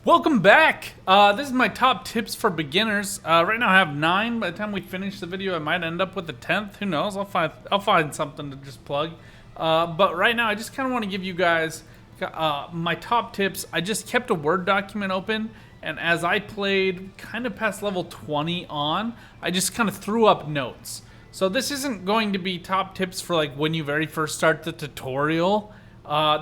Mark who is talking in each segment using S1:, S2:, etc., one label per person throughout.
S1: Welcome back. This is my top tips for beginners. Right now I have 9. By the time we finish the video, I might end up with the 10th. Who knows? I'll find something to just plug. But right now, I just kind of want to give you guys my top tips. I just kept a Word document open, and as I played kind of past level 20 on, I just kind of threw up notes. So this isn't going to be top tips for like when you very first start the tutorial.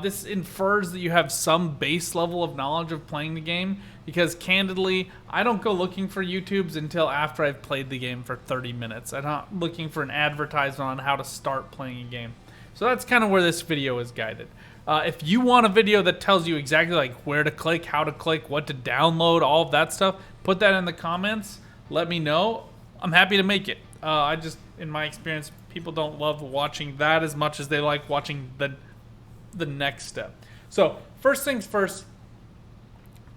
S1: This infers that you have some base level of knowledge of playing the game, because candidly, I don't go looking for YouTubes until after I've played the game for 30 minutes. I'm not looking for an advertisement on how to start playing a game. So that's kind of where this video is guided. If you want a video that tells you exactly like where to click, how to click, what to download, all of that stuff, put that in the comments. Let me know. I'm happy to make it. In my experience, people don't love watching that as much as they like watching the next step. So first things first,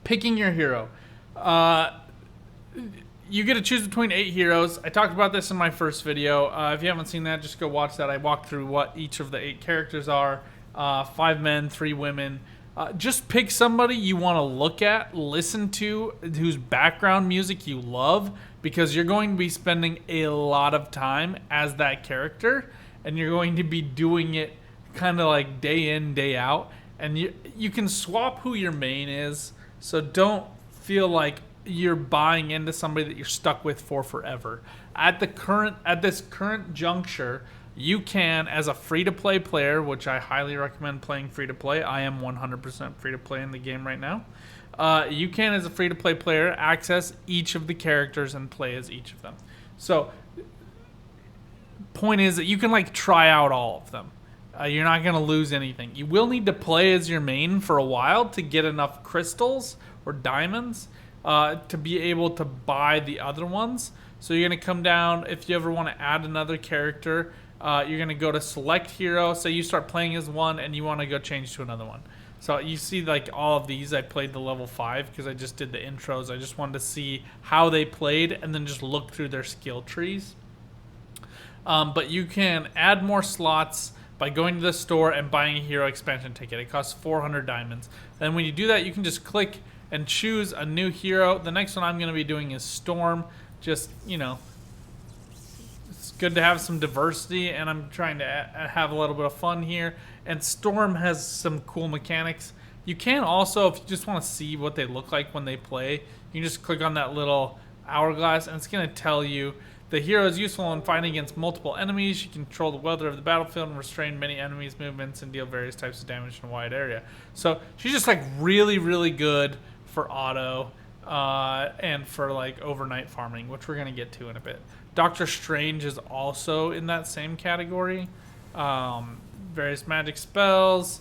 S1: picking your hero. You get to choose between 8 heroes. I talked about this in my first video. If you haven't seen that, just go watch that. I walked through what each of the 8 characters are. 5 men, 3 women. Just pick somebody you want to look at, listen to, whose background music you love, because you're going to be spending a lot of time as that character, and you're going to be doing it kind of like day in, day out. And you can swap who your main is, so don't feel like you're buying into somebody that you're stuck with for forever. At this current juncture, you can, as a free-to-play player, which I highly recommend playing free-to-play. I am 100% free-to-play in the game right now. You can, as a free-to-play player, access each of the characters and play as each of them. So, point is that you can like try out all of them. You're not going to lose anything. You will need to play as your main for a while to get enough crystals or diamonds to be able to buy the other ones. So you're going to come down, if you ever want to add another character, you're going to go to select hero. Say you start playing as one and you want to go change to another one. So you see like all of these, I played the level 5 because I just did the intros. I just wanted to see how they played and then just look through their skill trees. But you can add more slots by going to the store and buying a hero expansion ticket. It costs 400 diamonds. Then when you do that, you can just click and choose a new hero. The next one I'm going to be doing is Storm. Just, you know, it's good to have some diversity, and I'm trying to have a little bit of fun here. And Storm has some cool mechanics. You can also, if you just want to see what they look like when they play, you can just click on that little hourglass, and it's going to tell you the hero is useful in fighting against multiple enemies. She can control the weather of the battlefield and restrain many enemies' movements and deal various types of damage in a wide area. So she's just like really, really good for auto and for like overnight farming, which we're going to get to in a bit. Doctor Strange is also in that same category. Various magic spells,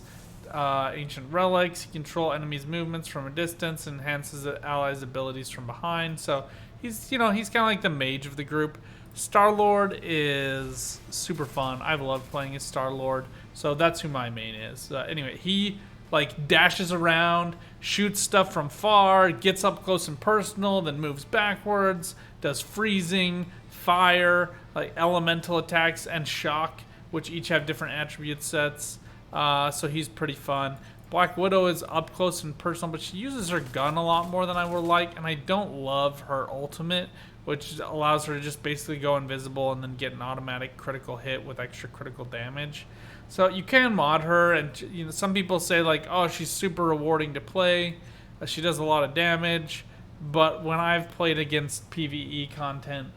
S1: ancient relics. He control enemies' movements from a distance, enhances the allies' abilities from behind. So he's kind of like the mage of the group. Star-Lord is super fun. I've loved playing as Star-Lord, so that's who my main is. Anyway, he like dashes around, shoots stuff from far, gets up close and personal, then moves backwards, does freezing, fire, like elemental attacks, and shock, which each have different attribute sets. So he's pretty fun. Black Widow is up close and personal, but she uses her gun a lot more than I would like, and I don't love her ultimate, which allows her to just basically go invisible and then get an automatic critical hit with extra critical damage. So you can mod her, and some people say like, oh, she's super rewarding to play. She does a lot of damage, but when I've played against PvE content,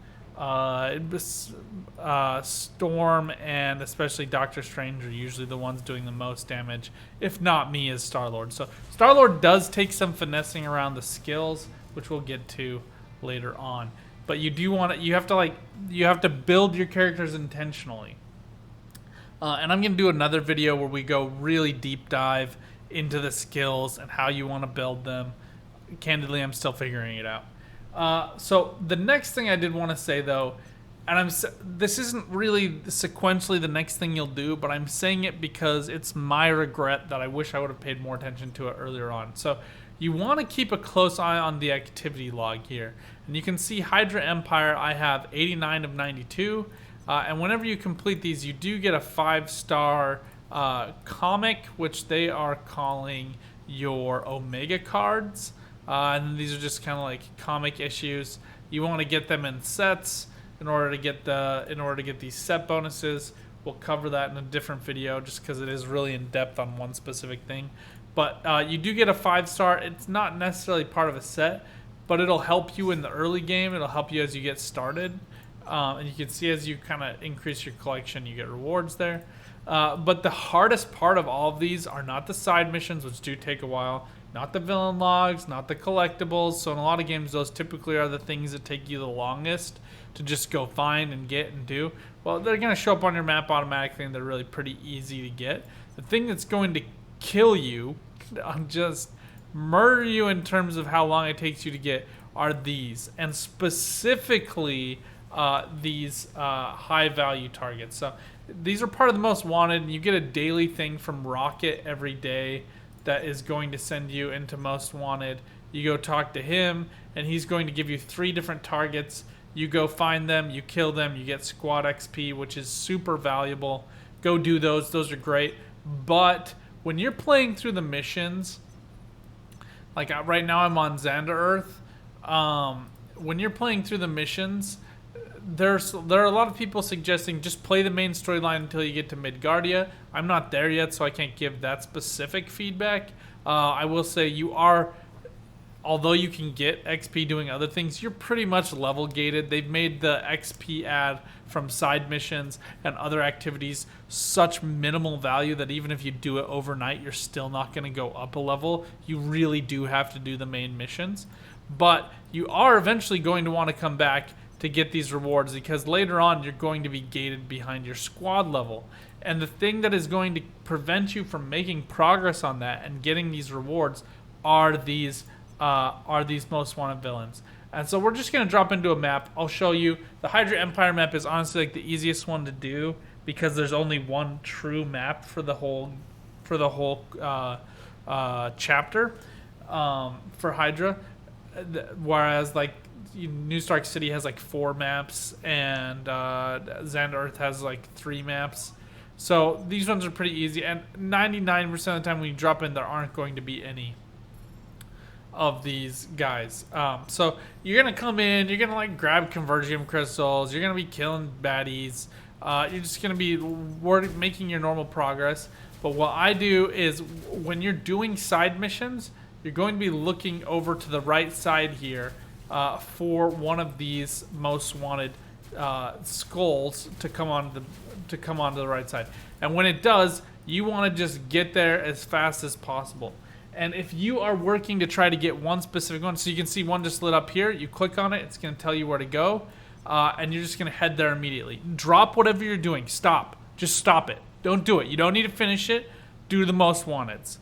S1: Storm and especially Doctor Strange are usually the ones doing the most damage, if not me as Star-Lord. So Star-Lord does take some finessing around the skills, which we'll get to later on. But you have to build your characters intentionally. And I'm going to do another video where we go really deep dive into the skills and how you want to build them. Candidly, I'm still figuring it out. So the next thing I did want to say, though, and this isn't really sequentially the next thing you'll do, but I'm saying it because it's my regret that I wish I would have paid more attention to it earlier on. So you want to keep a close eye on the activity log here. And you can see Hydra Empire, I have 89 of 92. And whenever you complete these, you do get a 5-star comic, which they are calling your Omega cards. And these are just kind of like comic issues. You want to get them in sets in order to get these set bonuses. We'll cover that in a different video just because it is really in depth on one specific thing. But you do get a 5-star. It's not necessarily part of a set, but it'll help you in the early game. It'll help you as you get started. And you can see as you kind of increase your collection, you get rewards there. But the hardest part of all of these are not the side missions, which do take a while, not the villain logs, not the collectibles. So in a lot of games, those typically are the things that take you the longest to just go find and get and do. Well, they're going to show up on your map automatically, and they're really pretty easy to get. The thing that's going to kill you, just murder you in terms of how long it takes you to get, are these. And specifically these high value targets. So these are part of the most wanted, and you get a daily thing from Rocket every day that is going to send you into most wanted. You go talk to him, and he's going to give you 3 different targets. You go find them, you kill them, you get squad XP, which is super valuable. Go do those. Those are great. But when you're playing through the missions, like right now I'm on Xander Earth. When you're playing through the missions, there are a lot of people suggesting just play the main storyline until you get to Midgardia. I'm not there yet, so I can't give that specific feedback. I will say although you can get XP doing other things, you're pretty much level gated. They've made the XP add from side missions and other activities such minimal value that even if you do it overnight, you're still not going to go up a level. You really do have to do the main missions. But you are eventually going to want to come back to get these rewards, because later on you're going to be gated behind your squad level. And the thing that is going to prevent you from making progress on that and getting these rewards are these most wanted villains. And so we're just going to drop into a map. I'll show you. The Hydra Empire map is honestly like the easiest one to do because there's only one true map for the whole chapter for Hydra, whereas like New Stark City has like 4 maps, and Xander Earth has like 3 maps. So these ones are pretty easy, and 99% of the time when you drop in, there aren't going to be any of these guys. So you're gonna come in, you're gonna like grab convergium crystals, you're gonna be killing baddies, you're just gonna be making your normal progress. But what I do is when you're doing side missions, you're going to be looking over to the right side here for one of these most wanted skulls to come onto the right side. And when it does, you want to just get there as fast as possible. And if you are working to try to get one specific one, so you can see one just lit up here, you click on it, it's going to tell you where to go, and you're just going to head there immediately. Drop whatever you're doing. Stop. Just stop it. Don't do it. You don't need to finish it. Do the most wanteds.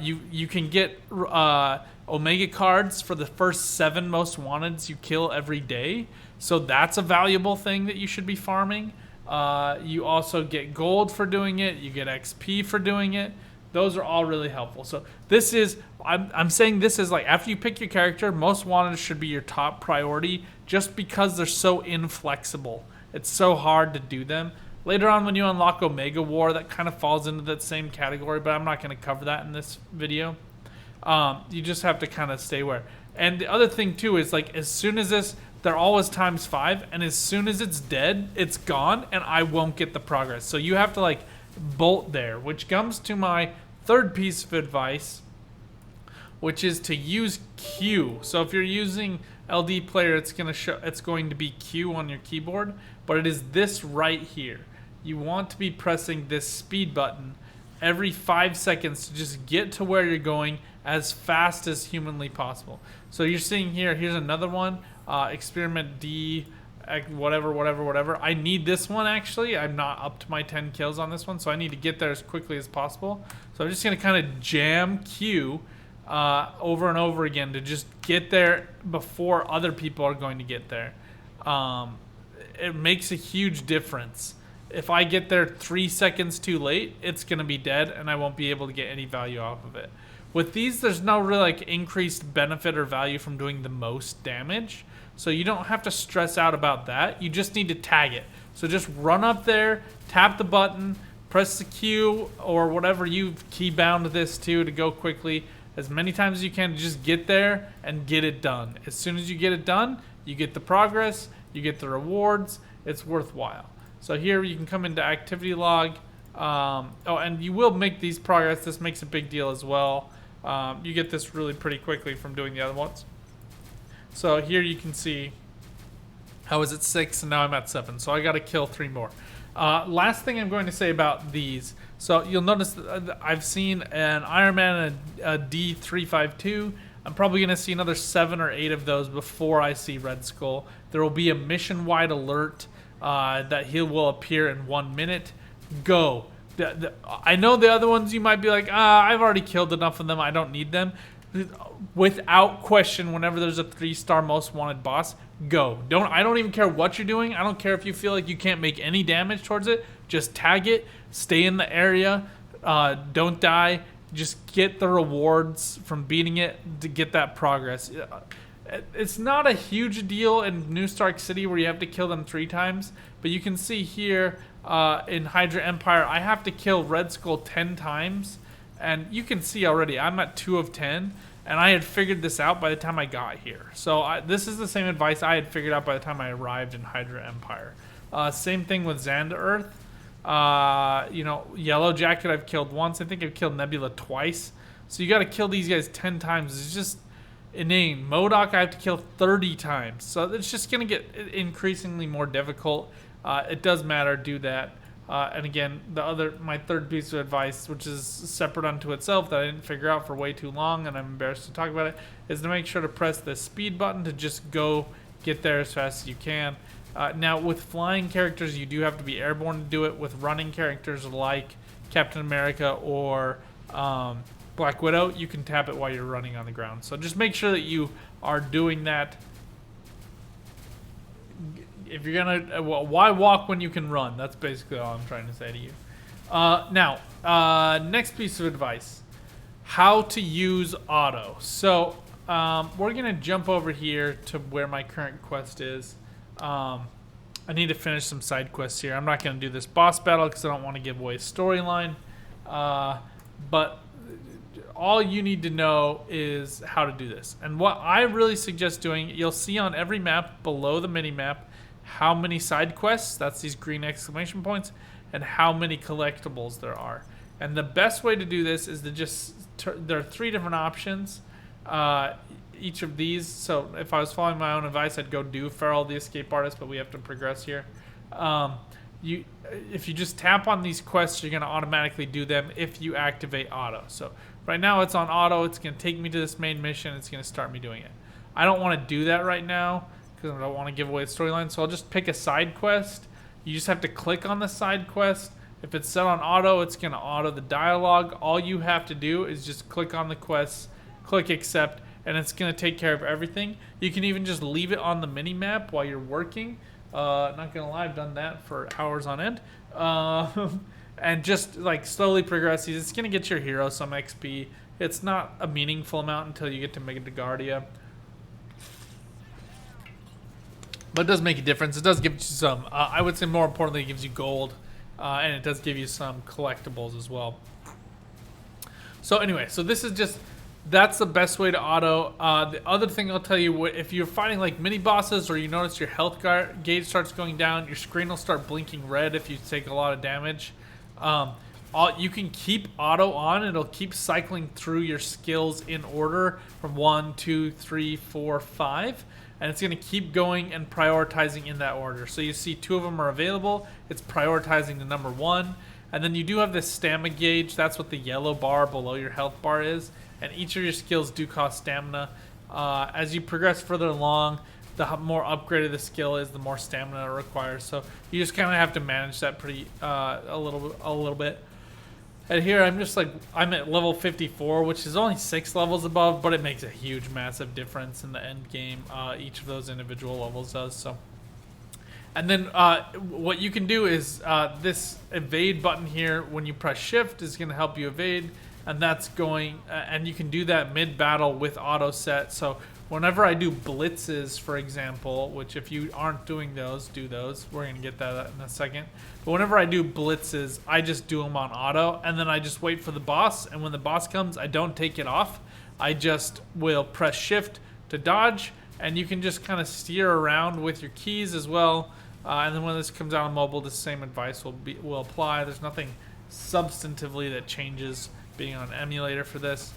S1: You can get Omega cards for the first 7 most wanteds you kill every day. So that's a valuable thing that you should be farming. You also get gold for doing it. You get XP for doing it. Those are all really helpful. So this is, I'm saying this is like, after you pick your character, most wanted should be your top priority just because they're so inflexible. It's so hard to do them. Later on when you unlock Omega War, that kind of falls into that same category, but I'm not going to cover that in this video. You just have to kind of stay aware. And the other thing too is like, as soon as this, they're always ×5, and as soon as it's dead, it's gone, and I won't get the progress. So you have to like bolt there, which comes to my third piece of advice, which is to use Q. So if you're using LD player, it's going to be Q on your keyboard, but it is this right here. You want to be pressing this speed button every 5 seconds to just get to where you're going as fast as humanly possible. So you're seeing here, here's another one, experiment D, whatever. I need this one actually. I'm not up to my 10 kills on this one, so I need to get there as quickly as possible. So I'm just gonna kind of jam Q over and over again to just get there before other people are going to get there. It makes a huge difference. If I get there 3 seconds too late, it's gonna be dead and I won't be able to get any value off of it. With these, there's no real like increased benefit or value from doing the most damage. So you don't have to stress out about that. You just need to tag it. So just run up there, tap the button, press the Q or whatever you've key bound this to go quickly, as many times as you can to just get there and get it done. As soon as you get it done, you get the progress, you get the rewards. It's worthwhile. So here you can come into activity log. And you will make these progress. This makes a big deal as well. You get this really pretty quickly from doing the other ones. So here you can see I was at 6 and now I'm at 7. So I got to kill 3 more. Last thing I'm going to say about these. So you'll notice that I've seen an Iron Man and a D352. I'm probably going to see another 7 or 8 of those before I see Red Skull. There will be a mission-wide alert that he will appear in 1 minute. Go. I know the other ones you might be like, I've already killed enough of them. I don't need them. Without question, whenever there's a 3-star most wanted boss, go. I don't even care what you're doing. I don't care if you feel like you can't make any damage towards it. Just tag it. Stay in the area. Don't die. Just get the rewards from beating it to get that progress. It's not a huge deal in New Stark City where you have to kill them 3 times, but you can see here in Hydra Empire, I have to kill Red Skull 10 times, and you can see already I'm at 2 of 10, and I had figured this out by the time I got here. So this is the same advice I had figured out by the time I arrived in Hydra Empire. Same thing with Xanda Earth. Yellow Jacket I've killed once. I think I've killed Nebula twice. So you got to kill these guys 10 times. It's just inane. MODOK I have to kill 30 times. So it's just going to get increasingly more difficult. It does matter. Do that. And again, my third piece of advice, which is separate unto itself that I didn't figure out for way too long, and I'm embarrassed to talk about it, is to make sure to press the speed button to just go get there as fast as you can. Now, with flying characters, you do have to be airborne to do it. With running characters like Captain America or Black Widow, you can tap it while you're running on the ground. So just make sure that you are doing that. If you're gonna, why walk when you can run? That's basically all I'm trying to say to you. Next piece of advice: how to use auto. So we're gonna jump over here to where my current quest is. I need to finish some side quests here. I'm not gonna do this boss battle because I don't want to give away storyline. But all you need to know is how to do this. And what I really suggest doing, you'll see on every map below the mini map how many side quests, that's these green exclamation points, and how many collectibles there are. And the best way to do this is to just, there are 3 different options, each of these. So if I was following my own advice, I'd go do Feral the Escape Artist, but we have to progress here. If you just tap on these quests, you're going to automatically do them if you activate auto. So right now it's on auto. It's going to take me to this main mission. It's going to start me doing it. I don't want to do that right now because I don't want to give away the storyline. So I'll just pick a side quest. You just have to click on the side quest. If it's set on auto, it's going to auto the dialogue. All you have to do is just click on the quest, click accept, and it's going to take care of everything. You can even just leave it on the mini map while you're working. Not gonna lie, I've done that for hours on end. And just like slowly progress these. It's gonna get your hero some XP. It's not a meaningful amount until you get to Mega DeGuardia, but it does make a difference. It does give you some, I would say more importantly, it gives you gold, and it does give you some collectibles as well. So anyway, so this is just, that's the best way to auto. The other thing I'll tell you, if you're fighting like mini bosses or you notice your health gauge starts going down, your screen will start blinking red if you take a lot of damage. You can keep auto on. It'll keep cycling through your skills in order from 1, 2, 3, 4, 5. And it's going to keep going and prioritizing in that order. So you see 2 of them are available. It's prioritizing the number 1. And then you do have this stamina gauge. That's what the yellow bar below your health bar is. And each of your skills do cost stamina. As you progress further along, the more upgraded the skill is, the more stamina it requires. So you just kind of have to manage that pretty a little bit. And here I'm at level 54, which is only 6 levels above, but it makes a huge, massive difference in the end game. Each of those individual levels does so. And then what you can do is this evade button here, when you press shift, is going to help you evade. And that's going, and you can do that mid-battle with auto set. So whenever I do blitzes, for example, which if you aren't doing those, do those. We're going to get that in a second. But whenever I do blitzes, I just do them on auto, and then I just wait for the boss. And when the boss comes, I don't take it off. I just will press shift to dodge, and you can just kind of steer around with your keys as well. And then when this comes out on mobile, the same advice will apply. There's nothing substantively that changes being on an emulator for this.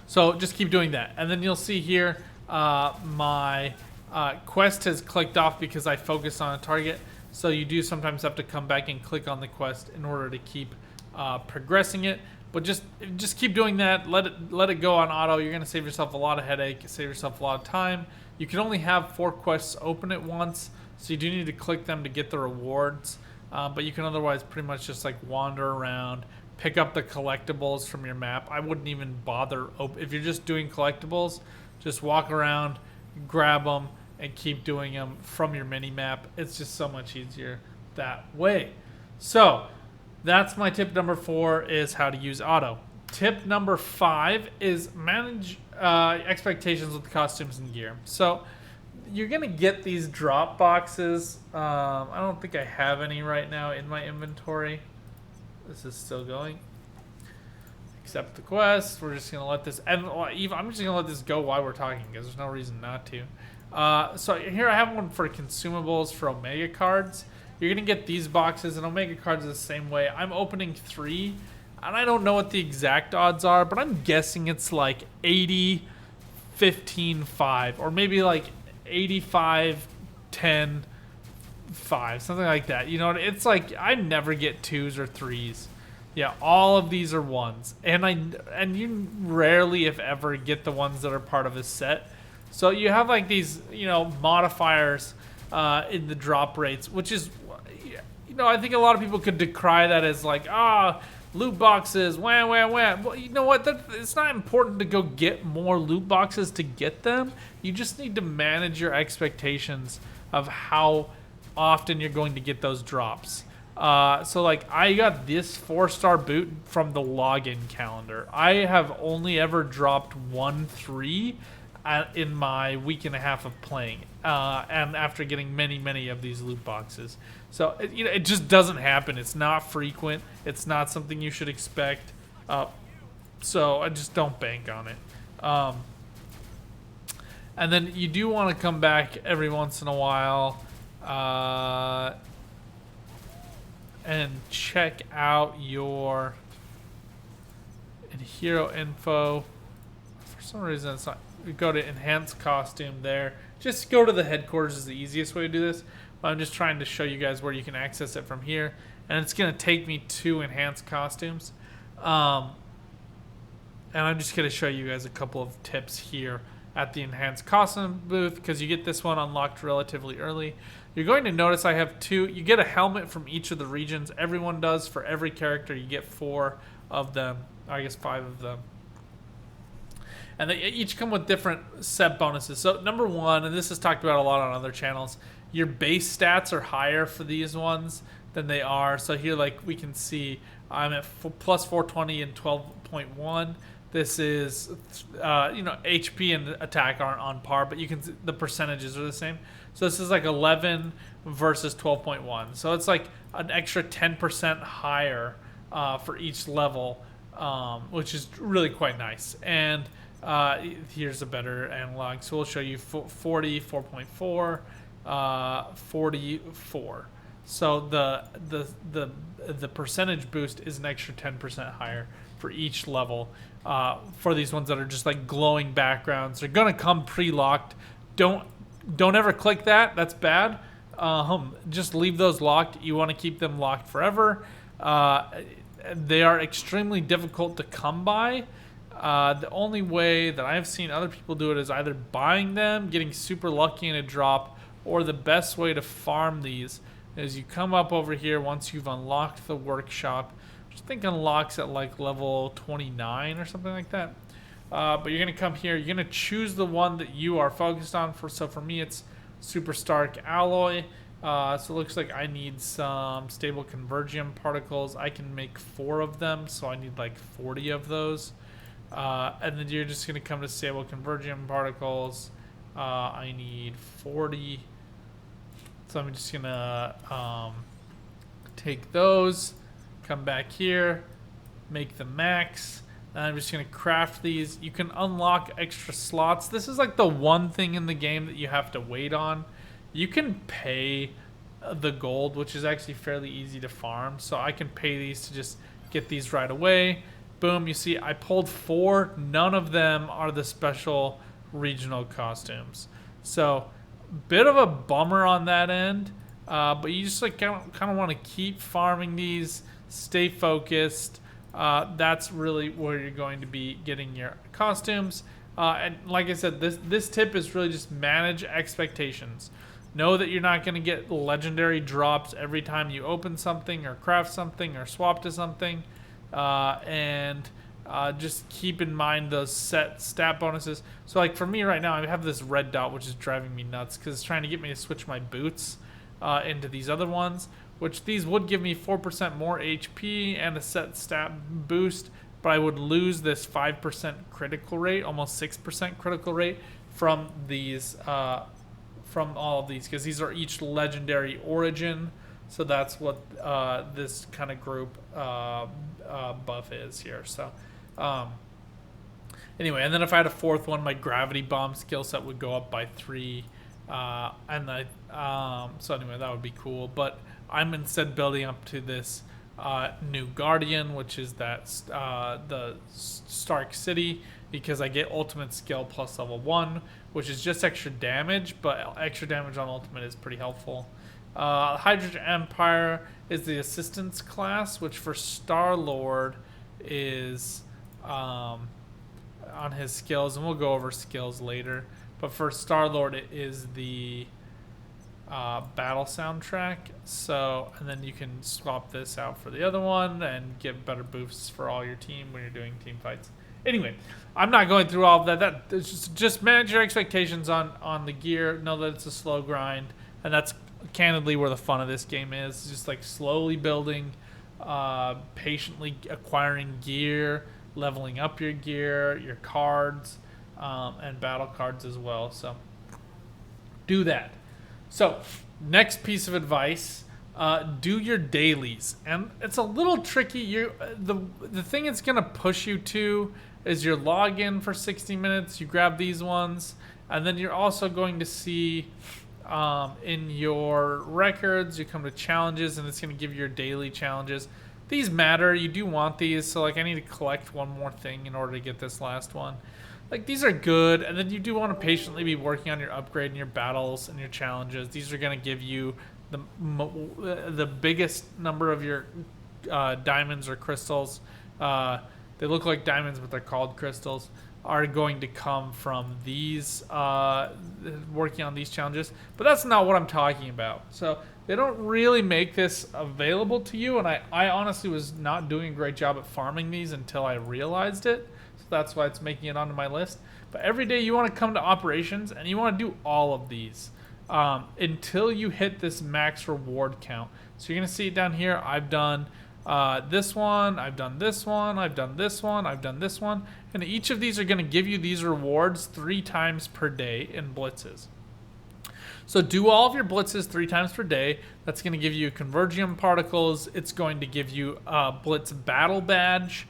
S1: So just keep doing that. And then you'll see here my quest has clicked off because I focused on a target. So you do sometimes have to come back and click on the quest in order to keep progressing it. But just keep doing that. Let it go on auto. You're going to save yourself a lot of headache, save yourself a lot of time. You can only have 4 quests open at once, so you do need to click them to get the rewards. But you can otherwise pretty much just like wander around, pick up the collectibles from your map. I wouldn't even bother if you're just doing collectibles. Just walk around, grab them, and keep doing them from your mini map. It's just so much easier that way. So that's my tip number 4, is how to use auto. Tip number 5 is manage expectations with costumes and gear. So you're gonna get these drop boxes. I don't think I have any right now in my inventory. This is still going. Accept the quest. We're just gonna let this. And I'm just gonna let this go while we're talking because there's no reason not to. So here I have one for consumables for Omega cards. You're gonna get these boxes, and Omega cards the same way. I'm opening 3, and I don't know what the exact odds are, but I'm guessing it's like 80, 15, 5, or maybe like 85, 10, 5, something like that. You know, it's like I never get 2s or 3s. Yeah, all of these are 1s, and you rarely, if ever, get the ones that are part of a set. So you have like these, you know, modifiers in the drop rates, which is, you know, I think a lot of people could decry that as like, loot boxes, wham, wham, wham. Well, you know what? It's not important to go get more loot boxes to get them. You just need to manage your expectations of how often you're going to get those drops. So like I got this 4-star boot from the login calendar. I have only ever dropped 1 3 in my week and a half of playing, and after getting many of these loot boxes. So it just doesn't happen. It's not frequent. It's not something you should expect. So I just don't bank on it. And then you do want to come back every once in a while and check out your hero info. For some reason it's not. We go to enhance costume there. Just go to the headquarters is the easiest way to do this. But I'm just trying to show you guys where you can access it from here. And it's going to take me to enhanced costumes. And I'm just going to show you guys a couple of tips here at the enhanced costume booth, because you get this one unlocked relatively early. You're going to notice I have 2. You get a helmet from each of the regions. Everyone does. For every character, you get 4 of them. I guess 5 of them. And they each come with different set bonuses. So number 1, and this is talked about a lot on other channels, your base stats are higher for these ones than they are. So here, like we can see, I'm at plus 420 and 12.1. This is, HP and attack aren't on par, but you can see the percentages are the same. So this is like 11 versus 12.1. So it's like an extra 10% higher for each level, which is really quite nice. And here's a better analog. So we'll show you 40, 4.4, 44. So the percentage boost is an extra 10% higher for each level. For these ones that are just like glowing backgrounds, they're gonna come pre-locked. Don't ever click that. That's bad. Just leave those locked. You want to keep them locked forever. They are extremely difficult to come by. The only way that I've seen other people do it is either buying them, getting super lucky in a drop, or the best way to farm these is you come up over here once you've unlocked the workshop, which I think unlocks at like level 29 or something like that. But you're going to come here, you're going to choose the one that you are focused on. So for me, it's Super Stark Alloy. So it looks like I need some stable convergium particles. I can make 4 of them, so I need like 40 of those. And then you're just going to come to stable convergium particles. I need 40. So I'm just going to take those, come back here, make the max. And I'm just going to craft these. You can unlock extra slots. This is like the one thing in the game that you have to wait on. You can pay the gold, which is actually fairly easy to farm. So I can pay these to just get these right away. Boom, you see I pulled 4. None of them are the special regional costumes. So bit of a bummer on that end. But you just like kind of want to keep farming these, stay focused. That's really where you're going to be getting your costumes. And like I said, this tip is really just manage expectations. Know that you're not going to get legendary drops every time you open something or craft something or swap to something. And just keep in mind those set stat bonuses. So like for me right now, I have this red dot, which is driving me nuts because it's trying to get me to switch my boots into these other ones, which these would give me 4% more HP and a set stat boost, but I would lose this 5% critical rate, almost 6% critical rate from these, from all of these, because these are each legendary origin. So that's what this kind of group buff is here. So anyway, and then if I had a 4th one, my gravity bomb skill set would go up by 3. So anyway, that would be cool. But I'm instead building up to this new Guardian, which is that the Stark City, because I get ultimate skill plus level 1, which is just extra damage, but extra damage on ultimate is pretty helpful. Hydrogen Empire is the assistance class, which for Star-Lord is on his skills, and we'll go over skills later. But for Star-Lord, it is the battle soundtrack. So, and then you can swap this out for the other one and get better boosts for all your team when you're doing team fights. Anyway, I'm not going through all of that. It's just manage your expectations on the gear. Know that it's a slow grind, and that's candidly where the fun of this game is. Just like slowly building, patiently acquiring gear, leveling up your gear, your cards, and battle cards as well. So do that. So next piece of advice, do your dailies. And it's a little tricky. The thing it's going to push you to is your login for 60 minutes. You grab these ones, and then you're also going to see in your records, you come to challenges, and it's going to give you your daily challenges. These matter. You do want these. So like I need to collect one more thing in order to get this last one. Like these are good, and then you do want to patiently be working on your upgrade and your battles and your challenges. These are going to give you the biggest number of your diamonds or crystals. They look like diamonds, but they're called crystals. Are going to come from these working on these challenges, but that's not what I'm talking about. So they don't really make this available to you, and I honestly was not doing a great job at farming these until I realized it. That's why it's making it onto my list. But every day you want to come to operations and you want to do all of these until you hit this max reward count. So you're going to see it down here. I've done this one, I've done this one, I've done this one, I've done this one. And each of these are going to give you these rewards 3 times per day in blitzes. So do all of your blitzes 3 times per day. That's going to give you Convergium particles. It's going to give you a Blitz Battle Badge,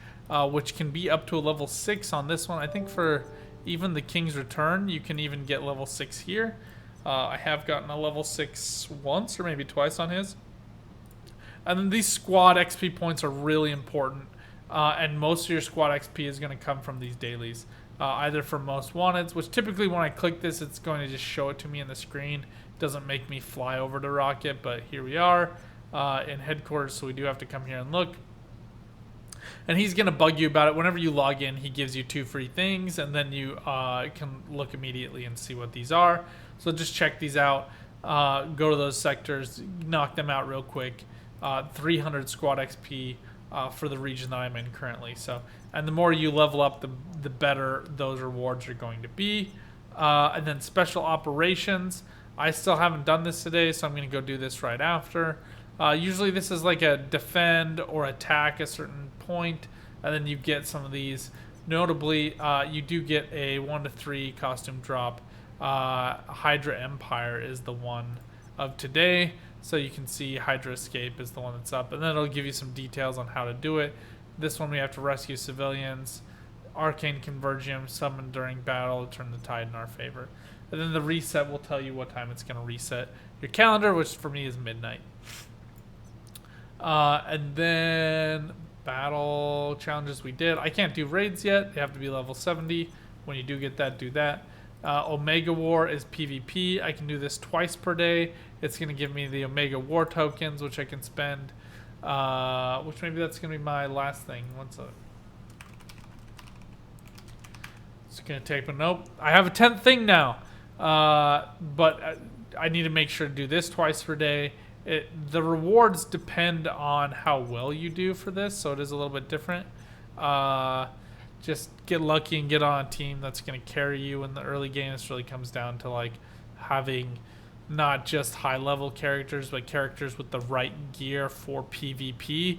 S1: which can be up to a level 6 on this one. I think for even the King's Return, you can even get level 6 here. I have gotten a level 6 once or maybe twice on his. And then these squad XP points are really important. And most of your squad XP is going to come from these dailies. Either for most wanteds, which typically when I click this, it's going to just show it to me in the screen. It doesn't make me fly over to Rocket, but here we are in headquarters, so we do have to come here and look. And he's going to bug you about it. Whenever you log in, he gives you 2 free things, and then you can look immediately and see what these are. So just check these out. Go to those sectors, knock them out real quick. 300 squad XP for the region that I'm in currently. So, and the more you level up, the better those rewards are going to be. And then special operations. I still haven't done this today, so I'm going to go do this right after. Usually this is like a defend or attack a certain point, and then you get some of these. Notably, you do get a 1 to 3 costume drop. Hydra Empire is the one of today, so you can see Hydra Escape is the one that's up, and then it'll give you some details on how to do it. This one we have to rescue civilians. Arcane Convergium summoned during battle to turn the tide in our favor. And then the reset will tell you what time it's going to reset your calendar, which for me is midnight. And then battle challenges we did. I can't do raids yet. They have to be level 70. When you do get that, do that. Omega War is PvP. I can do this twice per day. It's going to give me the Omega War tokens, which I can spend. Which maybe that's going to be my last thing. What's up? It's going to take, but nope. I have a 10th thing now. But I need to make sure to do this twice per day. The rewards depend on how well you do for this, so it is a little bit different. Just get lucky and get on a team that's going to carry you in the early game. This really comes down to like having not just high level characters, but characters with the right gear for PvP.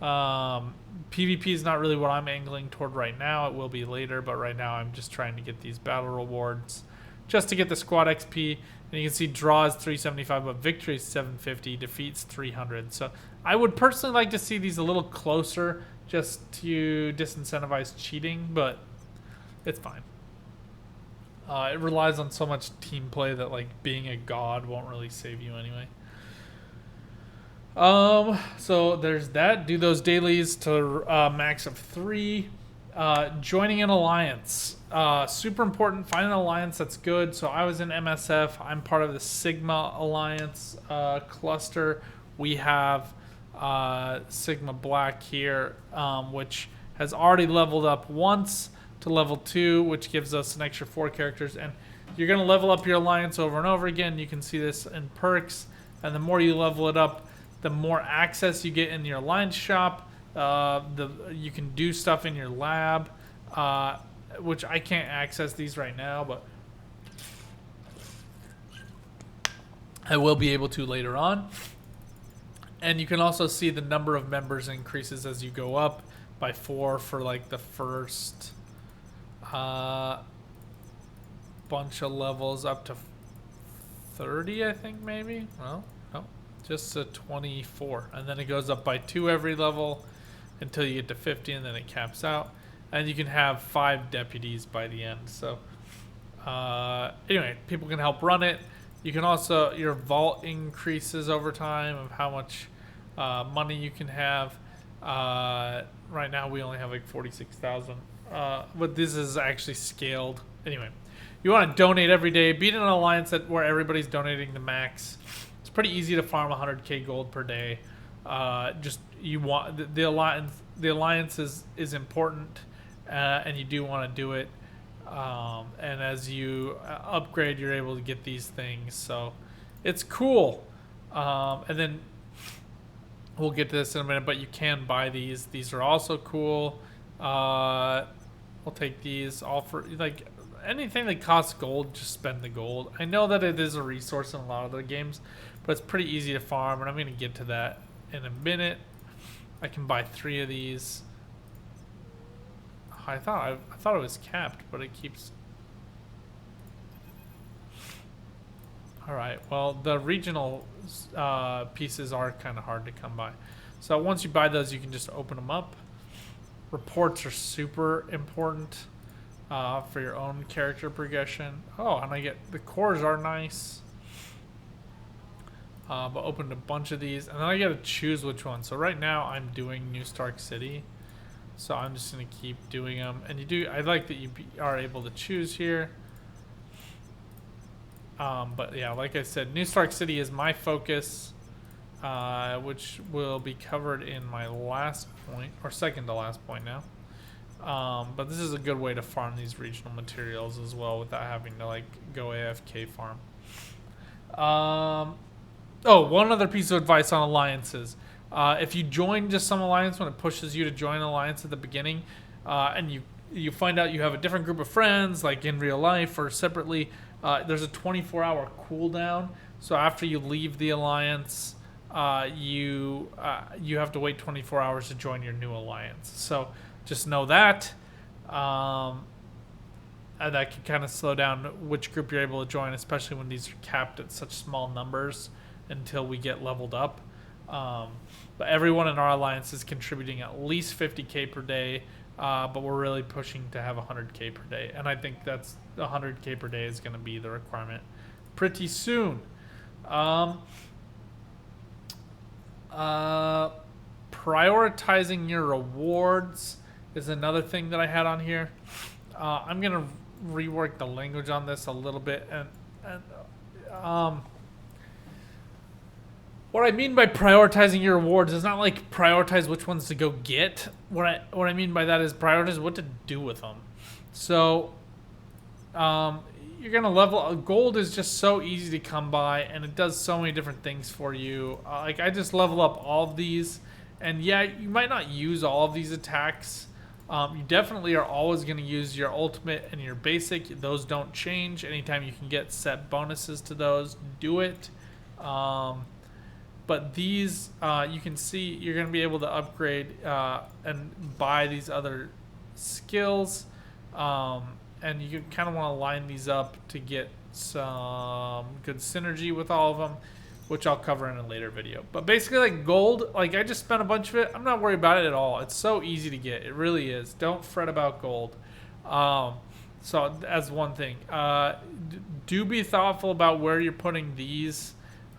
S1: PvP is not really what I'm angling toward right now. It will be later, but right now I'm just trying to get these battle rewards just to get the squad XP. And you can see draw is 375, but victory is 750, defeats 300. So I would personally like to see these a little closer just to disincentivize cheating, but it's fine. It relies on so much team play that like being a god won't really save you anyway. So there's that. Do those dailies to max of 3. Joining an alliance. Super important. Find an alliance that's good. So I was in MSF. I'm part of the Sigma Alliance cluster. We have Sigma Black here, which has already leveled up once to level 2, which gives us an extra 4 characters. And you're going to level up your alliance over and over again. You can see this in perks. And the more you level it up, the more access you get in your alliance shop. You can do stuff in your lab, which I can't access these right now, but I will be able to later on. And you can also see the number of members increases as you go up by 4 for like the first bunch of levels up to 30, I think maybe. Well, no, just to 24, and then it goes up by 2 every level until you get to 50, and then it caps out. And you can have 5 deputies by the end. So anyway, people can help run it. You can also, your vault increases over time of how much money you can have. Right now we only have like 46,000, but this is actually scaled. Anyway, you want to donate every day. Beat an alliance where everybody's donating the max. It's pretty easy to farm 100k gold per day. Just you want the alliance. The alliance is important, and you do want to do it. And as you upgrade, you're able to get these things. So it's cool. And then we'll get to this in a minute, but you can buy these. These are also cool. We'll take these all for like anything that costs gold. Just spend the gold. I know that it is a resource in a lot of the games, but it's pretty easy to farm, and I'm going to get to that in a minute. I can buy 3 of these. I thought it was capped, but it keeps. All right. Well, the regional pieces are kind of hard to come by. So once you buy those, you can just open them up. Reports are super important for your own character progression. Oh, and I get the cores are nice. But opened a bunch of these, and then I got to choose which one. So right now I'm doing New Stark City. So I'm just going to keep doing them. And I like that you are able to choose here. But yeah, like I said, New Stark City is my focus, which will be covered in my last point, or second to last point now. But this is a good way to farm these regional materials as well without having to like go AFK farm. Oh, one other piece of advice on alliances. If you join just some alliance when it pushes you to join an alliance at the beginning, and you find out you have a different group of friends, like in real life or separately, there's a 24-hour cooldown. So after you leave the alliance, you have to wait 24 hours to join your new alliance. So just know that. And that can kind of slow down which group you're able to join, especially when these are capped at such small numbers until we get leveled up. But everyone in our alliance is contributing at least 50k per day but we're really pushing to have 100k per day, and I think that's 100k per day is going to be the requirement pretty soon. Prioritizing your rewards is another thing that I had on here. I'm going to rework the language on this a little bit, and what I mean by prioritizing your rewards is not like prioritize which ones to go get. What I mean by that is prioritize what to do with them. So, you're gonna level. Gold is just so easy to come by, and it does so many different things for you. Like I just level up all of these, and yeah, you might not use all of these attacks. You definitely are always going to use your ultimate and your basic. Those don't change. Anytime you can get set bonuses to those, do it. But these, you can see you're going to be able to upgrade and buy these other skills. And you kind of want to line these up to get some good synergy with all of them, which I'll cover in a later video. But basically, like gold, like I just spent a bunch of it. I'm not worried about it at all. It's so easy to get. It really is. Don't fret about gold. So as one thing, do be thoughtful about where you're putting these.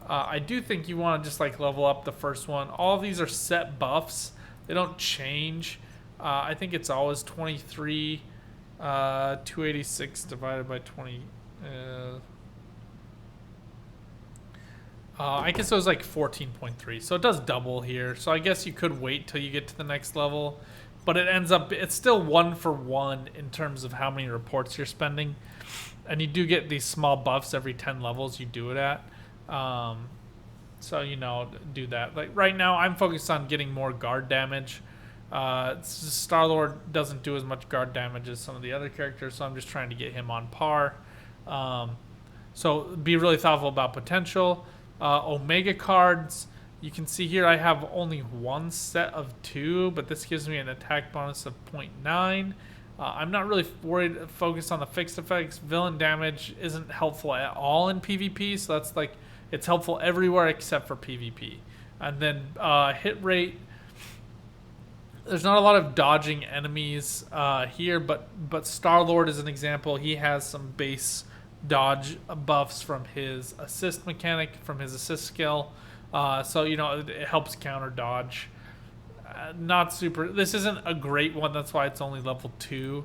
S1: I do think you want to just like level up the first one. All of these are set buffs. They don't change. I think it's always 23, 286 divided by 20. I guess it was like 14.3. So it does double here. So I guess you could wait till you get to the next level. But it ends up, it's still 1-for-1 in terms of how many reports you're spending. And you do get these small buffs every 10 levels you do it at. So, you know, do that. Like right now, I'm focused on getting more guard damage. Star-Lord doesn't do as much guard damage as some of the other characters, so I'm just trying to get him on par. So be really thoughtful about potential. Omega cards, you can see here I have only one set of 2, but this gives me an attack bonus of 0.9. I'm not really focused on the fixed effects. Villain damage isn't helpful at all in PvP, so that's like, it's helpful everywhere except for PvP. And then hit rate, there's not a lot of dodging enemies here, but Star-Lord is an example. He has some base dodge buffs from his assist mechanic, from his assist skill. So, you know, it helps counter dodge. Not super. This isn't a great one. That's why it's only level 2.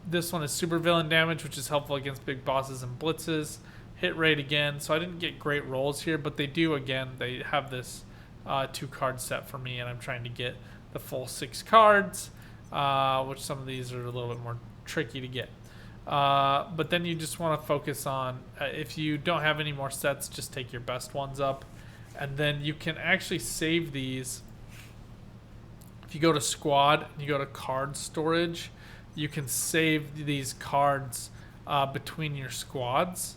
S1: This one is super villain damage, which is helpful against big bosses and blitzes. Hit rate again. So I didn't get great rolls here, but they do, again, they have this 2-card set for me, and I'm trying to get the full 6 cards, which some of these are a little bit more tricky to get. But then you just want to focus on, if you don't have any more sets, just take your best ones up. And then you can actually save these. If you go to squad and you go to card storage, you can save these cards between your squads.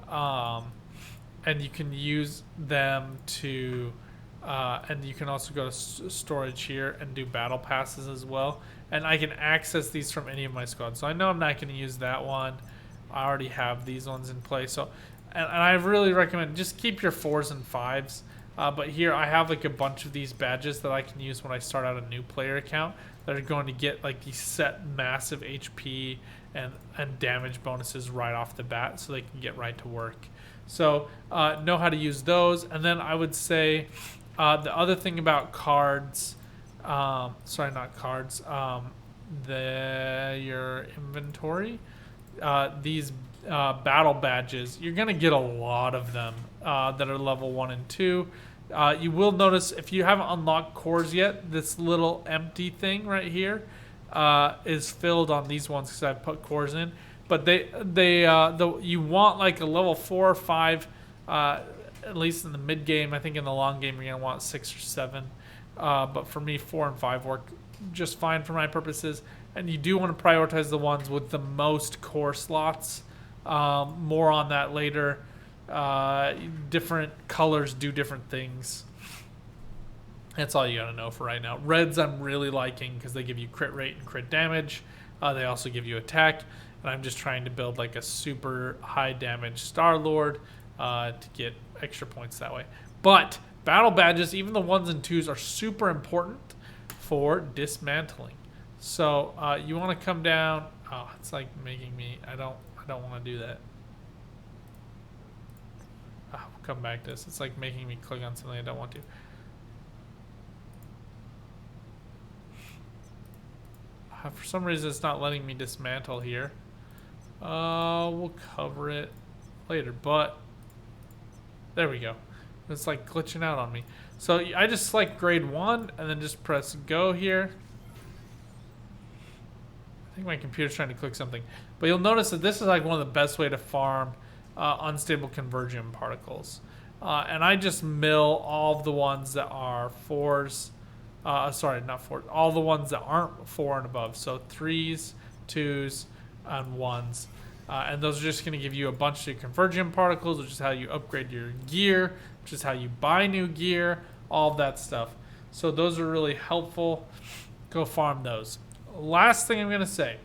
S1: And you can use them to, and you can also go to storage here and do battle passes as well. And I can access these from any of my squads. So I know I'm not going to use that one. I already have these ones in place. So, and I really recommend just keep your 4s and 5s. But here I have like a bunch of these badges that I can use when I start out a new player account that are going to get like these set massive HP and damage bonuses right off the bat, so they can get right to work. So know how to use those. And then I would say the other thing about cards, sorry, not cards, your inventory, these battle badges, you're going to get a lot of them that are level 1 and 2. You will notice if you haven't unlocked cores yet, this little empty thing right here is filled on these ones because I've put cores in. But you want like a level 4 or 5, at least in the mid game. I think in the long game you're gonna want 6 or 7. But for me, 4 and 5 work just fine for my purposes. And you do want to prioritize the ones with the most core slots. More on that later. Different colors do different things. That's all you gotta know for right now. Reds I'm really liking because they give you crit rate and crit damage. They also give you attack, and I'm just trying to build like a super high damage Star-Lord to get extra points that way. But battle badges, even the 1s and 2s, are super important for dismantling. So you want to come down. Oh, it's like making me. I don't want to do that. We'll come back to this. It's like making me click on something I don't want to. For some reason, it's not letting me dismantle here. We'll cover it later, but there we go. It's like glitching out on me. So I just select grade 1 and then just press go here. I think my computer's trying to click something. But you'll notice that this is like one of the best way to farm unstable convergent particles. And I just mill all of the ones that are 4s. Sorry, not 4. All the ones that aren't 4 and above. So 3s, 2s, and 1s. And those are just going to give you a bunch of convergent particles, which is how you upgrade your gear, which is how you buy new gear, all of that stuff. So those are really helpful. Go farm those. Last thing I'm going to say.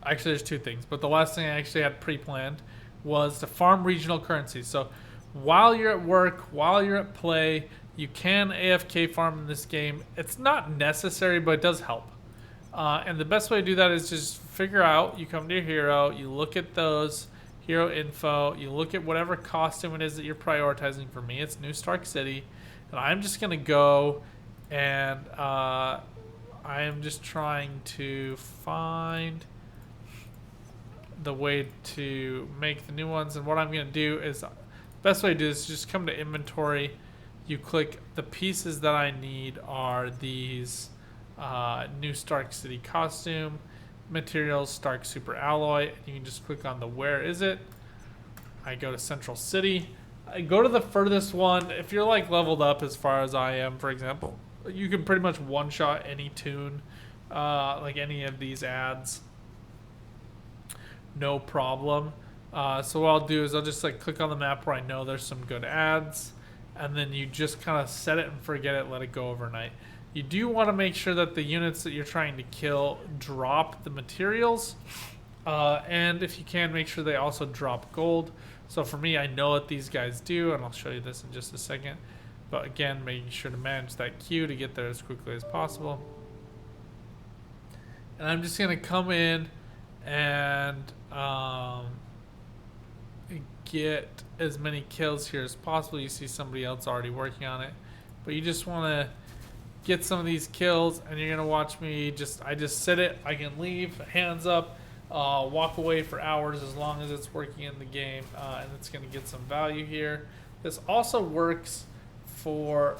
S1: Actually, there's 2 things. But the last thing I actually had pre-planned was to farm regional currencies. So while you're at work, while you're at play, you can AFK farm in this game. It's not necessary, but it does help. And the best way to do that is just figure out, you come to your hero, you look at those, hero info, you look at whatever costume it is that you're prioritizing. For me, it's New Stark City. And I'm just going to go and I am just trying to find the way to make the new ones. And what I'm going to do is, best way to do this is just come to inventory. You click the pieces that I need are these New Stark City costume, materials, Stark Super Alloy. You can just click on the where is it. I go to Central City. I go to the furthest one. If you're like leveled up as far as I am, for example, you can pretty much one-shot any tune, like any of these ads. No problem. So what I'll do is I'll just like click on the map where I know there's some good ads, and then you just kind of set it and forget it, let it go overnight. You do want to make sure that the units that you're trying to kill drop the materials, and if you can, make sure they also drop gold. So for me, I know what these guys do, and I'll show you this in just a second. But again, making sure to manage that queue to get there as quickly as possible. And I'm just going to come in and get as many kills here as possible. You see somebody else already working on it. But you just want to get some of these kills, and you're going to watch me I just sit it. I can leave, hands up, walk away for hours as long as it's working in the game, and it's going to get some value here. This also works for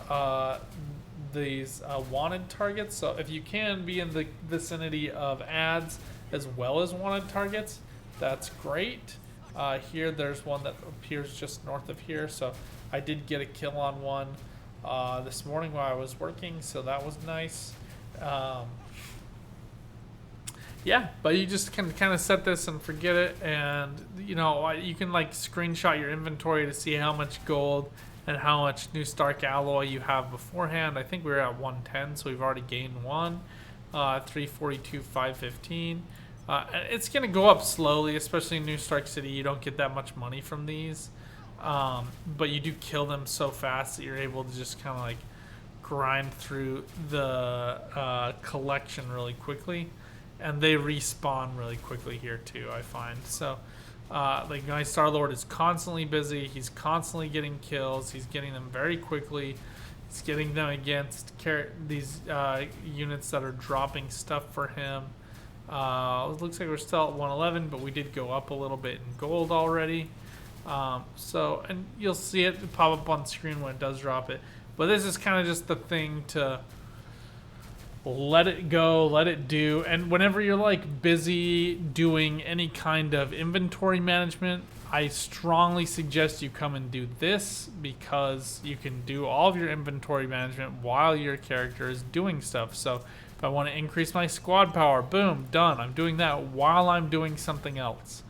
S1: these wanted targets. So if you can be in the vicinity of ads as well as wanted targets, that's great. Here there's one that appears just north of here, so I did get a kill on one this morning while I was working, so that was nice. Yeah, but you just can kind of set this and forget it, and you know, you can like screenshot your inventory to see how much gold and how much New Stark alloy you have beforehand. I think we were at 110, so we've already gained one. 342, 515. It's going to go up slowly, especially in New Stark City. You don't get that much money from these, but you do kill them so fast that you're able to just kind of like grind through the collection really quickly, and they respawn really quickly here too, I find. So like my Star-Lord is constantly busy. He's constantly getting kills. He's getting them very quickly. He's getting them against these units that are dropping stuff for him. It looks like we're still at 111, but we did go up a little bit in gold already. And you'll see it pop up on screen when it does drop it. But this is kind of just the thing to let it go, let it do. And whenever you're like busy doing any kind of inventory management, I strongly suggest you come and do this, because you can do all of your inventory management while your character is doing stuff. So if I want to increase my squad power, boom, done. I'm doing that while I'm doing something else.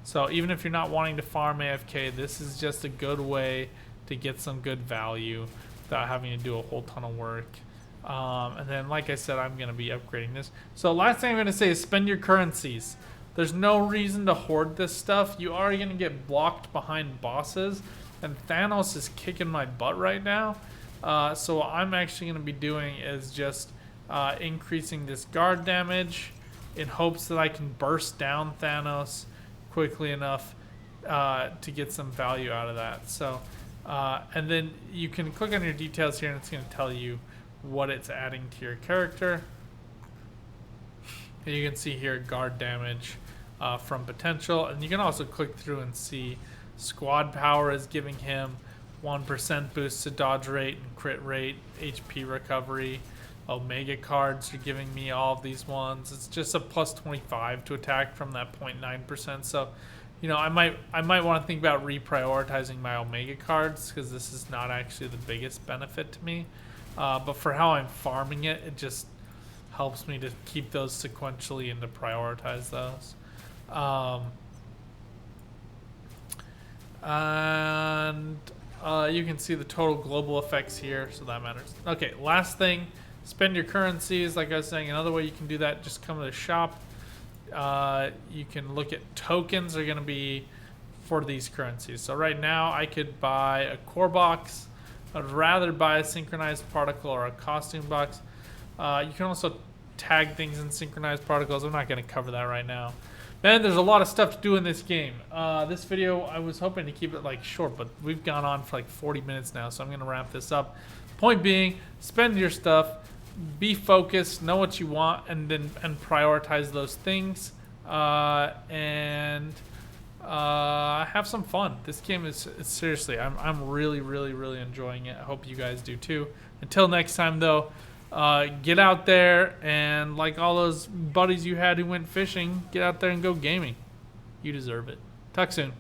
S1: So even if you're not wanting to farm AFK, this is just a good way to get some good value without having to do a whole ton of work. And then, like I said, I'm going to be upgrading this. So last thing I'm going to say is spend your currencies. There's no reason to hoard this stuff. You are going to get blocked behind bosses, and Thanos is kicking my butt right now. So what I'm actually going to be doing is just increasing this guard damage in hopes that I can burst down Thanos quickly enough to get some value out of that. So, and then you can click on your details here and it's going to tell you what it's adding to your character. And you can see here guard damage from potential, and you can also click through and see squad power is giving him 1% boost to dodge rate and crit rate, HP recovery. Omega cards are giving me all of these ones. It's just a plus 25 to attack from that 0.9%. So, you know, I might want to think about reprioritizing my Omega cards because this is not actually the biggest benefit to me. But for how I'm farming it, it just helps me to keep those sequentially and to prioritize those. And you can see the total global effects here, so that matters. Okay, last thing, spend your currencies. Like I was saying, another way you can do that, just come to the shop. You can look at tokens are going to be for these currencies. So right now I could buy a core box. I'd rather buy a synchronized particle or a costume box. You can also tag things in synchronized particles. I'm not going to cover that right now. Man, there's a lot of stuff to do in this game. This video, I was hoping to keep it like short, but we've gone on for like 40 minutes now, so I'm going to wrap this up. Point being, spend your stuff, be focused, know what you want, and prioritize those things, and have some fun. This game is seriously, I'm really, really, really enjoying it. I hope you guys do too. Until next time, though. Get out there and like all those buddies you had who went fishing, get out there and go gaming. You deserve it. Talk soon.